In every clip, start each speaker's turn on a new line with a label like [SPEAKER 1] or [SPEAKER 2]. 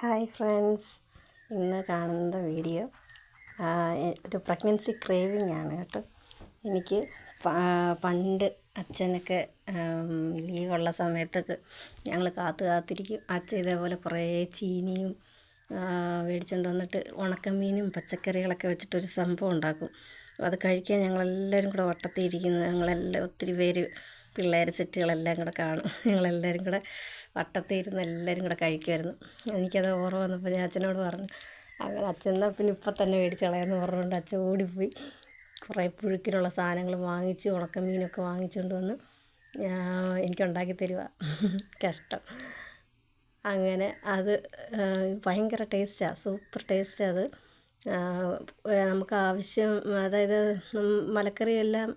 [SPEAKER 1] Hi friends, ഇന്ന് കാണുന്ന video ഒരു പ്രഗ്നൻസി ക്രേവിങ് ആണ് കേട്ടോ. എനിക്ക് പണ്ട് അച്ഛനൊക്കെ ലീവുള്ള സമയത്തൊക്കെ ഞങ്ങൾ കാത്തിരിക്കും. അച്ഛൻ ഇതേപോലെ കുറേ ചീനിയും മേടിച്ചുകൊണ്ട് വന്നിട്ട് ഉണക്കമീനും പച്ചക്കറികളൊക്കെ വെച്ചിട്ടൊരു സംഭവം ഉണ്ടാക്കും. അത് കഴിക്കാൻ ഞങ്ങളെല്ലാവരും കൂടെ വട്ടത്തിൽ ഇരിക്കുന്നു. ഞങ്ങളെല്ലാം ഒത്തിരി പേര് പിള്ളേർ സെറ്റുകളെല്ലാം കൂടെ കാണും. ഞങ്ങളെല്ലാവരും കൂടെ വട്ടത്തിൽ ഇരുന്ന് എല്ലാവരും കൂടെ കഴിക്കുമായിരുന്നു. എനിക്കത് ഓർമ്മ വന്നപ്പോൾ ഞാൻ അച്ഛനോട് പറഞ്ഞു, അങ്ങനെ അച്ഛൻ എന്നാൽ പിന്നെ ഇപ്പം തന്നെ മേടിച്ച് കളയാമെന്ന് പറഞ്ഞുകൊണ്ട് അച്ഛൻ ഓടിപ്പോയി കുറേ പുഴുക്കിനുള്ള സാധനങ്ങൾ വാങ്ങിച്ച് ഉണക്കമീനൊക്കെ വാങ്ങിച്ചുകൊണ്ട് വന്ന് എനിക്കുണ്ടാക്കി തരുക. കഷ്ടം. അങ്ങനെ അത് ഭയങ്കര ടേസ്റ്റാണ്, സൂപ്പർ ടേസ്റ്റാണ് അത്. നമുക്ക് ആവശ്യം, അതായത് മലക്കറിയെല്ലാം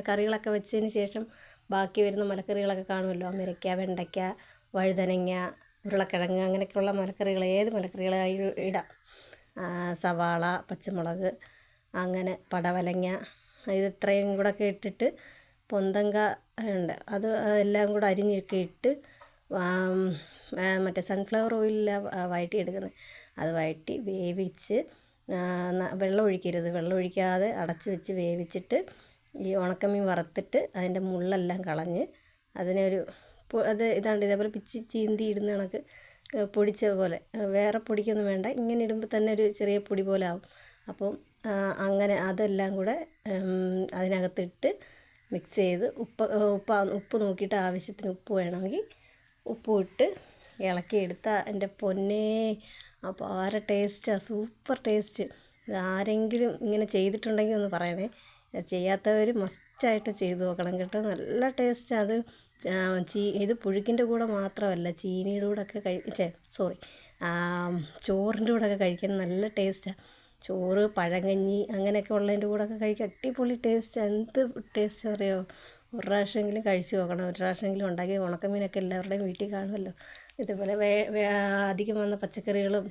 [SPEAKER 1] കറികളൊക്കെ വെച്ചതിന് ശേഷം ബാക്കി വരുന്ന മലക്കറികളൊക്കെ കാണുമല്ലോ, അമരയ്ക്ക, വെണ്ടയ്ക്ക, വഴുതനങ്ങ, ഉരുളക്കിഴങ്ങ്, അങ്ങനെയൊക്കെയുള്ള മലക്കറികൾ, ഏത് മലക്കറികളായി ഇടാം. സവാള, പച്ചമുളക്, അങ്ങനെ പടവലങ്ങ, ഇത്രയും കൂടെ ഒക്കെ ഇട്ടിട്ട് പൊന്തങ്ക ഉണ്ട്, അത് എല്ലാം കൂടെ അരിഞ്ഞൊക്കെ ഇട്ട് മറ്റേ സൺഫ്ലവർ ഓയിലിലാണ് വഴറ്റിയെടുക്കുന്നത്. അത് വഴറ്റി വേവിച്ച് വെള്ളം ഒഴിക്കരുത്, വെള്ളം ഒഴിക്കാതെ അടച്ച് വെച്ച് വേവിച്ചിട്ട് ഈ ഉണക്കമീൻ വറുത്തിട്ട് അതിൻ്റെ മുള്ളെല്ലാം കളഞ്ഞ് അതിനൊരു ഇതാണ്ട് ഇതേപോലെ പിച്ചി ചീന്തി ഇടുന്ന കണക്ക് പൊടിച്ച പോലെ, വേറെ പൊടിക്കൊന്നും വേണ്ട, ഇങ്ങനെ ഇടുമ്പോൾ തന്നെ ഒരു ചെറിയ പൊടി പോലെ ആവും. അപ്പം അങ്ങനെ അതെല്ലാം കൂടെ അതിനകത്തിട്ട് മിക്സ് ചെയ്ത് ഉപ്പ് നോക്കിയിട്ട് ആവശ്യത്തിന് ഉപ്പ് വേണമെങ്കിൽ ഉപ്പും ഇട്ട് ഇളക്കിയെടുത്താൽ എൻ്റെ പൊന്നേ അപാര ടേസ്റ്റാണ്, സൂപ്പർ ടേസ്റ്റ്. ഇതാരെങ്കിലും ഇങ്ങനെ ചെയ്തിട്ടുണ്ടെങ്കിൽ ഒന്ന് പറയണേ. ചെയ്യാത്തവർ മസ്റ്റായിട്ട് ചെയ്ത് നോക്കണം കേട്ടോ, നല്ല ടേസ്റ്റാണ് അത്. ഇത് പുഴുക്കിൻ്റെ കൂടെ മാത്രമല്ല, ചീനിയുടെ കൂടെയൊക്കെ ചോറിൻ്റെ കൂടെയൊക്കെ കഴിക്കാൻ നല്ല ടേസ്റ്റാണ്. ചോറ്, പഴങ്കഞ്ഞി, അങ്ങനെയൊക്കെ ഉള്ളതിൻ്റെ കൂടെയൊക്കെ കഴിക്കാൻ അടിപൊളി ടേസ്റ്റാണ്. എന്ത് ടേസ്റ്റാണെന്ന് അറിയാമോ? ഒരു പ്രാവശ്യമെങ്കിലും കഴിച്ച് നോക്കണം, ഒരു പ്രാവശ്യമെങ്കിലും ഉണ്ടാക്കി. ഉണക്കമീനൊക്കെ എല്ലാവരുടെയും വീട്ടിൽ കാണുമല്ലോ. ഇതുപോലെ അധികം വന്ന പച്ചക്കറികളും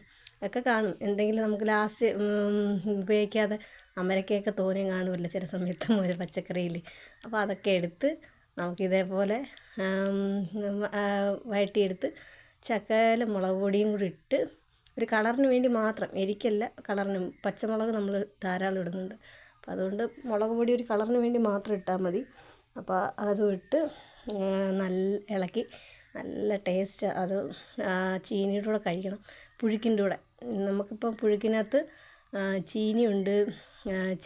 [SPEAKER 1] ഒക്കെ കാണും. എന്തെങ്കിലും നമുക്ക് ലാസ്റ്റ് ഉപയോഗിക്കാതെ അമരക്കയൊക്കെ തോനെയും കാണുമല്ലോ ചില സമയത്ത് പച്ചക്കറിയിൽ. അപ്പോൾ അതൊക്കെ എടുത്ത് നമുക്കിതേപോലെ വഴറ്റിയെടുത്ത് ശകലം മുളക് പൊടിയും കൂടി ഇട്ട്, ഒരു കളറിന് വേണ്ടി മാത്രം, എരിക്കല്ല, കളറിനും. പച്ചമുളക് നമ്മൾ ധാരാളം ഇടുന്നുണ്ട്, അപ്പോൾ അതുകൊണ്ട് മുളക് പൊടി ഒരു കളറിന് വേണ്ടി മാത്രം ഇട്ടാൽ മതി. അപ്പോൾ അതും ഇട്ട് നല്ല ഇളക്കി, നല്ല ടേസ്റ്റാണ് അത്. ചീനിയുടെ കൂടെ കഴിക്കണം, പുഴുക്കിൻ്റെ കൂടെ. നമുക്കിപ്പം പുഴുക്കിനകത്ത് ചീനിയുണ്ട്,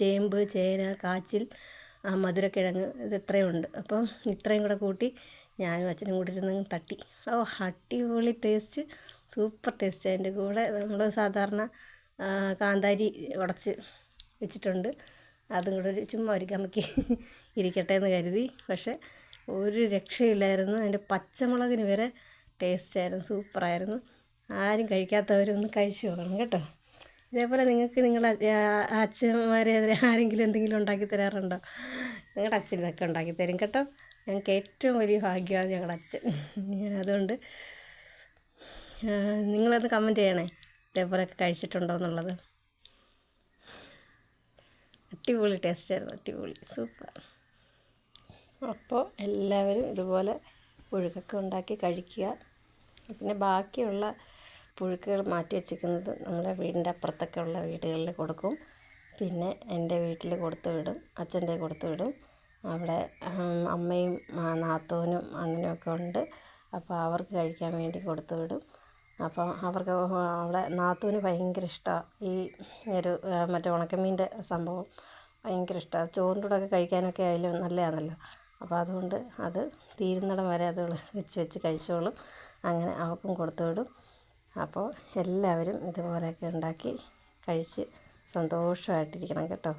[SPEAKER 1] ചേമ്പ്, ചേന, കാച്ചിൽ, മധുരക്കിഴങ്ങ്, ഇത് ഇത്രയും ഉണ്ട്. അപ്പം ഇത്രയും കൂടെ കൂട്ടി ഞാനും അച്ഛനും കൂടി ഇരുന്ന് തട്ടി. അടിപൊളി ടേസ്റ്റ്, സൂപ്പർ ടേസ്റ്റ്. അതിൻ്റെ കൂടെ നമ്മൾ സാധാരണ കാന്താരി ഉടച്ച് വെച്ചിട്ടുണ്ട്, അതും കൂടെ ചുമ്മാ ഒരു കമക്കി ഇരിക്കട്ടെ എന്ന് കരുതി. പക്ഷേ ഒരു രക്ഷയില്ലായിരുന്നു, അതിൻ്റെ പച്ചമുളകിന് വരെ ടേസ്റ്റായിരുന്നു, സൂപ്പറായിരുന്നു. ആരും കഴിക്കാത്തവരൊന്ന് കഴിച്ച് നോക്കണം കേട്ടോ. ഇതേപോലെ നിങ്ങൾക്ക് നിങ്ങളുടെ അച്ഛന്മാരെ ആരെങ്കിലും എന്തെങ്കിലും ഉണ്ടാക്കി തരാറുണ്ടോ? ഞങ്ങളുടെ അച്ഛൻ ഇതൊക്കെ ഉണ്ടാക്കി തരും കേട്ടോ. ഞങ്ങൾക്ക് ഏറ്റവും വലിയ ഭാഗ്യമാണ് ഞങ്ങളുടെ അച്ഛൻ. അതുകൊണ്ട് നിങ്ങളത് കമൻറ്റ് ചെയ്യണേ, ഇതേപോലെയൊക്കെ കഴിച്ചിട്ടുണ്ടോ എന്നുള്ളത്. അടിപൊളി ടേസ്റ്റായിരുന്നു, അടിപൊളി, സൂപ്പർ. അപ്പോൾ എല്ലാവരും ഇതുപോലെ പുഴുക്കൊക്കെ ഉണ്ടാക്കി കഴിക്കുക. പിന്നെ ബാക്കിയുള്ള പുഴുക്കുകൾ മാറ്റി വെച്ചിരിക്കുന്നത് നമ്മളെ വീടിൻ്റെ അപ്പുറത്തൊക്കെ ഉള്ള വീടുകളിൽ കൊടുക്കും. പിന്നെ എൻ്റെ വീട്ടിൽ കൊടുത്തു വിടും, അച്ഛൻ്റെ കൊടുത്തു വിടും. അവിടെ അമ്മയും നാത്തൂനും അണ്ണനും ഒക്കെ ഉണ്ട്, അപ്പോൾ അവർക്ക് കഴിക്കാൻ വേണ്ടി കൊടുത്തു വിടും. അപ്പോൾ അവർക്ക് അവിടെ നാത്തൂന് ഭയങ്കര ഇഷ്ടമാണ് ഈ ഒരു മറ്റേ ഉണക്കമീൻ്റെ സംഭവം, ഭയങ്കര ഇഷ്ടമാണ്. ചോറിൻ്റെ കൂടെയൊക്കെ കഴിക്കാനൊക്കെ ആയാലും നല്ലതാണല്ലോ. അപ്പോൾ അതുകൊണ്ട് അത് തീരുന്നിടം വരെ അത് വെച്ച് കഴിച്ചോളും. അങ്ങനെ അവൾക്കും കൊടുത്തു വിടും. അപ്പോൾ എല്ലാവരും ഇതുപോലെയൊക്കെ ഉണ്ടാക്കി കഴിച്ച് സന്തോഷമായിട്ടിരിക്കണം കേട്ടോ.